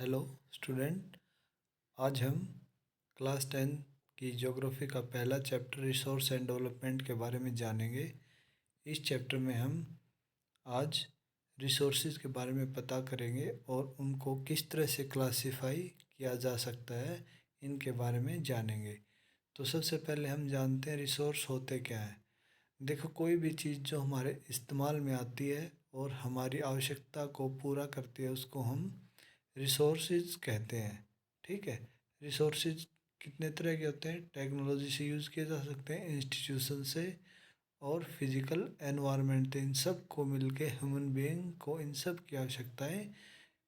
Hello student, आज हम class 10 की ज्योग्राफी का पहला चैप्टर रिसोर्स एंड डेवलपमेंट के बारे में जानेंगे। इस चैप्टर में हम आज रिसोर्सेज के बारे में पता करेंगे और उनको किस तरह से क्लासिफाई किया जा सकता है, इनके बारे में जानेंगे। तो सबसे पहले हम जानते हैं रिसोर्स होते क्या हैं। देखो, कोई भी चीज़ जो हमारे इस्तेमाल में आती है और हमारी आवश्यकता को पूरा करती है उसको हम रिसोर्सेज कहते हैं। ठीक है। रिसोर्सेज कितने तरह के होते हैं? टेक्नोलॉजी से यूज़ किए जा सकते हैं, इंस्टीट्यूशन से, और फिजिकल एनवायरनमेंट। इन सब को मिलके ह्यूमन बीइंग को इन सब की आवश्यकताएं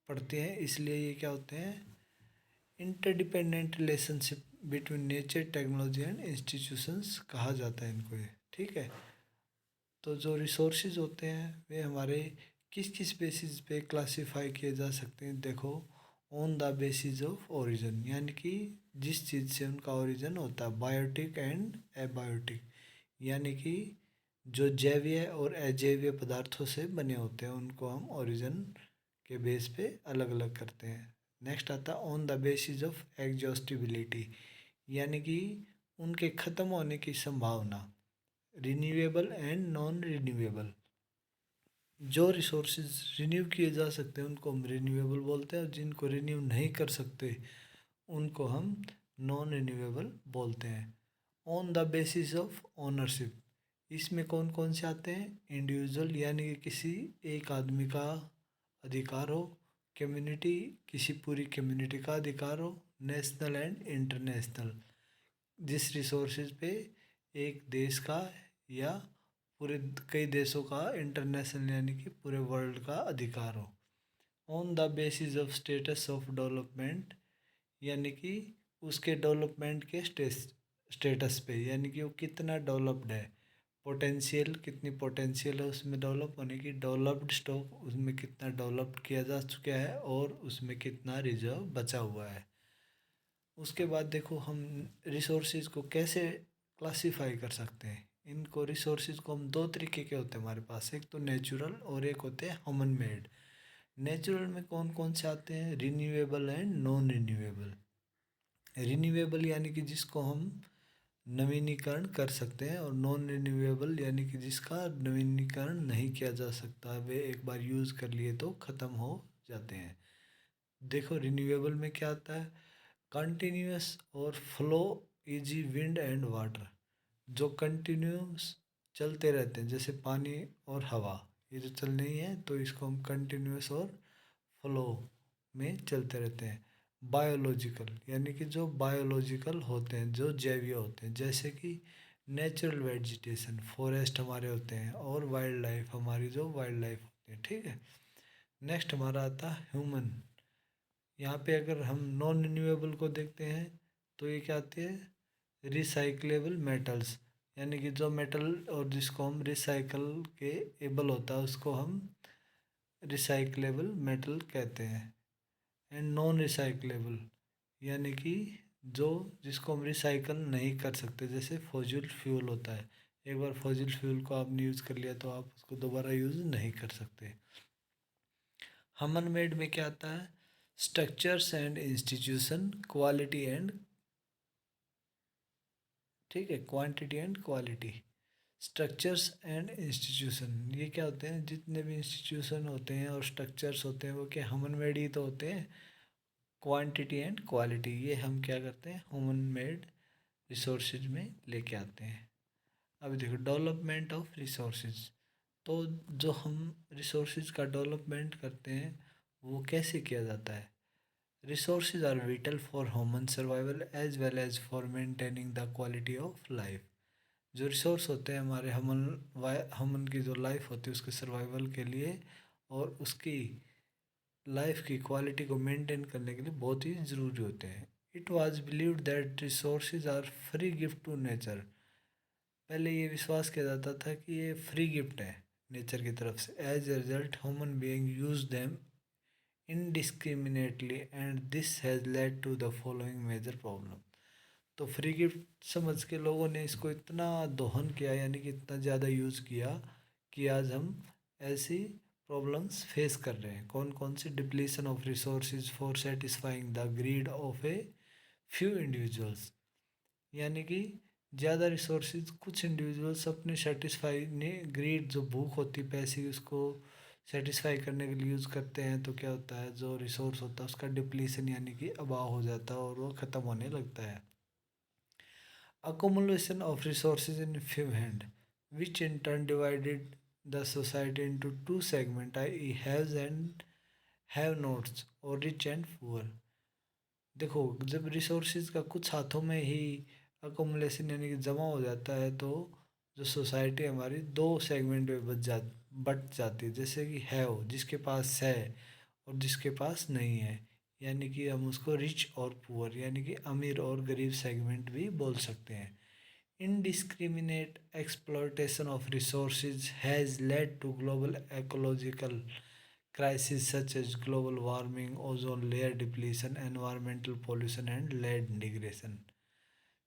पड़ती हैं। इसलिए ये क्या होते हैं? Interdependent relationship between nature, technology and institutions कहा जाता है इनको ये। ठीक है। तो जो रिसोर्सेज होते हैं वे हमारे किस किस बेसिस पे क्लासिफाई किए जा सकते हैं? देखो, on the basis of origin, यानी कि जिस चीज़ से उनका ओरिजिन होता है, बायोटिक एंड एबायोटिक, यानी कि जो जैवीय और अजैवीय पदार्थों से बने होते हैं उनको हम ओरिजिन के बेस पे अलग अलग करते हैं। नेक्स्ट आता है on the basis of exhaustibility, यानी कि उनके ख़त्म होने की संभावना। रिन्यूएबल एंड नॉन रिन्यूएबल, जो रिसोर्सेज रिन्यू किए जा सकते हैं उनको हम रिन्यूएबल बोलते हैं, और जिनको रिन्यू नहीं कर सकते उनको हम नॉन रिन्यूएबल बोलते हैं। On the basis of ownership, इसमें कौन कौन से आते हैं? इंडिविजुअल, यानी कि किसी एक आदमी का अधिकार हो। कम्युनिटी, किसी पूरी कम्युनिटी का अधिकार हो। नेशनल एंड इंटरनेशनल, जिस रिसोर्सेज पे एक देश का या पूरे कई देशों का, इंटरनेशनल यानी कि पूरे वर्ल्ड का अधिकार हो। On the basis of status of development, यानी कि उसके डेवलपमेंट के स्टेटस पे, यानी कि वो कितना डेवलप्ड है। पोटेंशियल, कितनी पोटेंशियल है उसमें डेवलप होने की। डेवलप्ड स्टॉक, उसमें कितना डेवलप्ड किया जा चुका है और उसमें कितना रिजर्व बचा हुआ है। उसके बाद देखो, हम रिसोर्सेज को कैसे क्लासिफाई कर सकते हैं। इनको रिसोर्सेज को हम दो तरीके के होते हैं हमारे पास, एक तो नेचुरल और एक होते हैं ह्यूमन मेड। नेचुरल में कौन कौन से आते हैं? Renewable and non renewable. Renewable यानी कि जिसको हम नवीनीकरण कर सकते हैं, और नॉन रिन्यूएबल यानी कि जिसका नवीनीकरण नहीं किया जा सकता, वे एक बार यूज़ कर लिए तो ख़त्म हो जाते हैं। देखो, रिन्यूएबल में क्या आता है? कंटिन्यूस और flow easy wind and water, जो कंटिन्यूस चलते रहते हैं, जैसे पानी और हवा, ये जो चल रही है तो इसको हम कंटिन्यूस और फ्लो में चलते रहते हैं। बायोलॉजिकल, यानी कि जो बायोलॉजिकल होते हैं, जो जैवीय होते हैं, जैसे कि नेचुरल वेजिटेशन, फॉरेस्ट हमारे होते हैं, और वाइल्ड लाइफ, हमारी जो वाइल्ड लाइफ होती है। ठीक है। नेक्स्ट हमारा आता है ह्यूमन। यहाँ पे अगर हम नॉन रिन्यूएबल को देखते हैं तो ये क्या आते हैं? रिसाइक्लेबल मेटल्स, यानी कि जो मेटल और जिसको हम रिसाइकल के एबल होता है उसको हम रिसाइक्लेबल मेटल कहते हैं। एंड नॉन रिसाइक्लेबल, यानी कि जो जिसको हम रिसाइकल नहीं कर सकते, जैसे फॉजिल फ्यूल होता है। एक बार फॉजिल फ्यूल को आपने यूज़ कर लिया तो आप उसको दोबारा यूज़ नहीं कर सकते। ह्यूमन मेड में क्या आता है? Structures and institution, quality and, ठीक है, quantity and quality. Structures and institution, ये क्या होते हैं? जितने भी इंस्टीट्यूशन होते हैं और स्ट्रक्चर्स होते हैं वो क्या ह्यूमन मेड ही तो होते हैं। क्वांटिटी एंड क्वालिटी, ये हम क्या करते हैं? ह्यूमन मेड रिसोर्सेज में लेके आते हैं। अभी देखो, डेवलपमेंट ऑफ रिसोर्सेज, तो जो हम रिसोर्सेज का डेवलपमेंट करते हैं वो कैसे किया जाता है? Resources are vital for human survival as well as for maintaining the quality of life. जो रिसोर्स होते हैं हमारे हमन की जो लाइफ होती है उसके सर्वाइवल के लिए और उसकी लाइफ की क्वालिटी को मेंटेन करने के लिए बहुत ही ज़रूरी होते हैं। It was believed that resources are free gift to nature. पहले ये विश्वास किया जाता था कि ये फ्री गिफ्ट है नेचर की तरफ से। As a result human being use them indiscriminately and this has led to the following major problem। तो फ्री गिफ्ट समझ के लोगों ने इसको इतना दोहन किया, यानी कि इतना ज़्यादा यूज़ किया कि आज हम ऐसी प्रॉब्लम्स फेस कर रहे हैं। कौन कौन सी? Depletion of resources for satisfying the greed of a few individuals, यानी कि ज़्यादा रिसोर्सेज कुछ इंडिविजुअल्स अपने सेटिस्फाई ने ग्रीड जो भूख होती है पैसे की उसको सेटिस्फाई करने के लिए यूज़ करते हैं, तो क्या होता है जो रिसोर्स होता है उसका डिप्लीशन यानी कि अभाव हो जाता है और वो ख़त्म होने लगता है। Accumulation of resources in few hand, which in turn divided the society into two segments, i.e. haves and have nots or rich and poor। देखो, जब रिसोर्सेज का कुछ हाथों में ही अकोमुलेशन यानी कि जमा हो जाता है तो जो सोसाइटी हमारी दो सेगमेंट में बट जाती है। जैसे कि हैव, जिसके पास है और जिसके पास नहीं है, यानी कि हम उसको रिच और पुअर यानी कि अमीर और गरीब सेगमेंट भी बोल सकते हैं। Indiscriminate exploitation of resources has led to global ecological crises such as global warming, ozone layer depletion, environmental pollution and land degradation।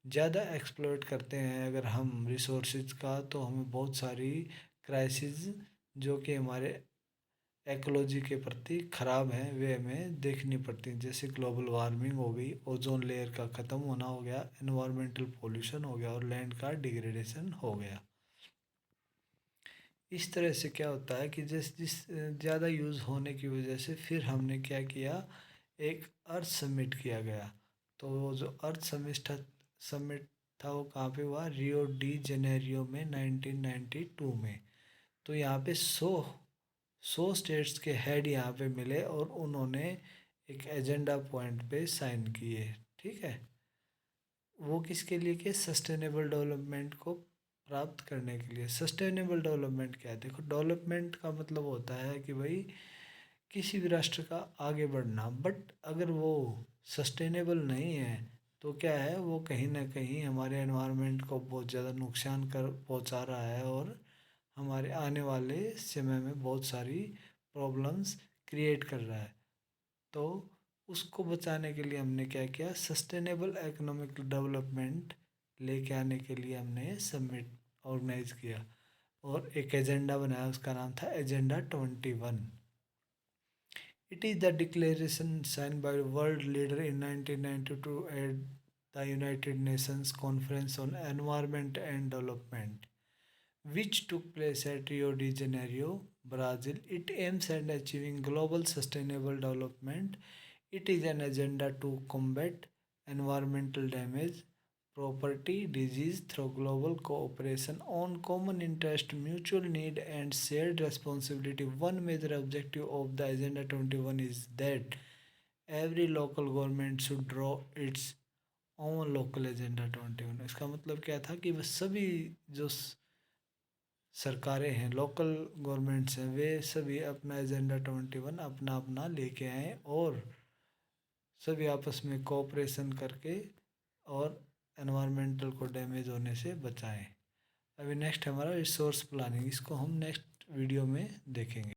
ज़्यादा एक्सप्लॉइट करते हैं अगर हम रिसोर्सेज का तो हमें बहुत सारी क्राइसिस जो कि हमारे एक्रोलॉजी के प्रति ख़राब हैं वे हमें देखनी पड़ती हैं। जैसे ग्लोबल वार्मिंग हो गई, ओजोन लेयर का ख़त्म होना हो गया, एनवायरमेंटल पोल्यूशन हो गया और लैंड का डिग्रेडेशन हो गया। इस तरह से क्या होता है कि जिस ज़्यादा यूज़ होने की वजह से फिर हमने क्या किया, एक अर्थ समिट किया गया। तो वो जो अर्थ समिट था वो कहाँ पे हुआ? रियो डी जेनेरियो में 1992 में। तो यहाँ पे 100 स्टेट्स के हेड यहाँ पे मिले और उन्होंने एक एजेंडा पॉइंट पे साइन किए। ठीक है, वो किसके लिए? कि सस्टेनेबल डेवलपमेंट को प्राप्त करने के लिए। सस्टेनेबल डेवलपमेंट क्या है? देखो, डेवलपमेंट का मतलब होता है कि भाई किसी भी राष्ट्र का आगे बढ़ना, बट अगर वो सस्टेनेबल नहीं है तो क्या है, वो कहीं ना कहीं हमारे एनवायरनमेंट को बहुत ज़्यादा नुकसान कर पहुंचा रहा है और हमारे आने वाले समय में बहुत सारी प्रॉब्लम्स क्रिएट कर रहा है। तो उसको बचाने के लिए हमने क्या किया, सस्टेनेबल इकोनॉमिक डेवलपमेंट लेके आने के लिए हमने समिट ऑर्गेनाइज किया और एक एजेंडा बनाया, उसका नाम था agenda 21। It is the declaration signed by world leader in 1992 at the United Nations Conference on Environment and Development, which took place at Rio de Janeiro, Brazil. It aims at achieving global sustainable development. It is an agenda to combat environmental damage, property disease through global cooperation on common interest, mutual need, and shared responsibility. One major objective of the Agenda 21 is that every local government should draw its own local Agenda 21। इसका मतलब क्या था कि वह सभी जो सरकारें हैं, लोकल गवर्नमेंट्स हैं, वे सभी अपना एजेंडा 21 अपना अपना लेके आएँ और सभी आपस में कोऑपरेशन करके और एनवायरमेंटल को डैमेज होने से बचाएं। अभी नेक्स्ट हमारा रिसोर्स प्लानिंग, इसको हम नेक्स्ट वीडियो में देखेंगे।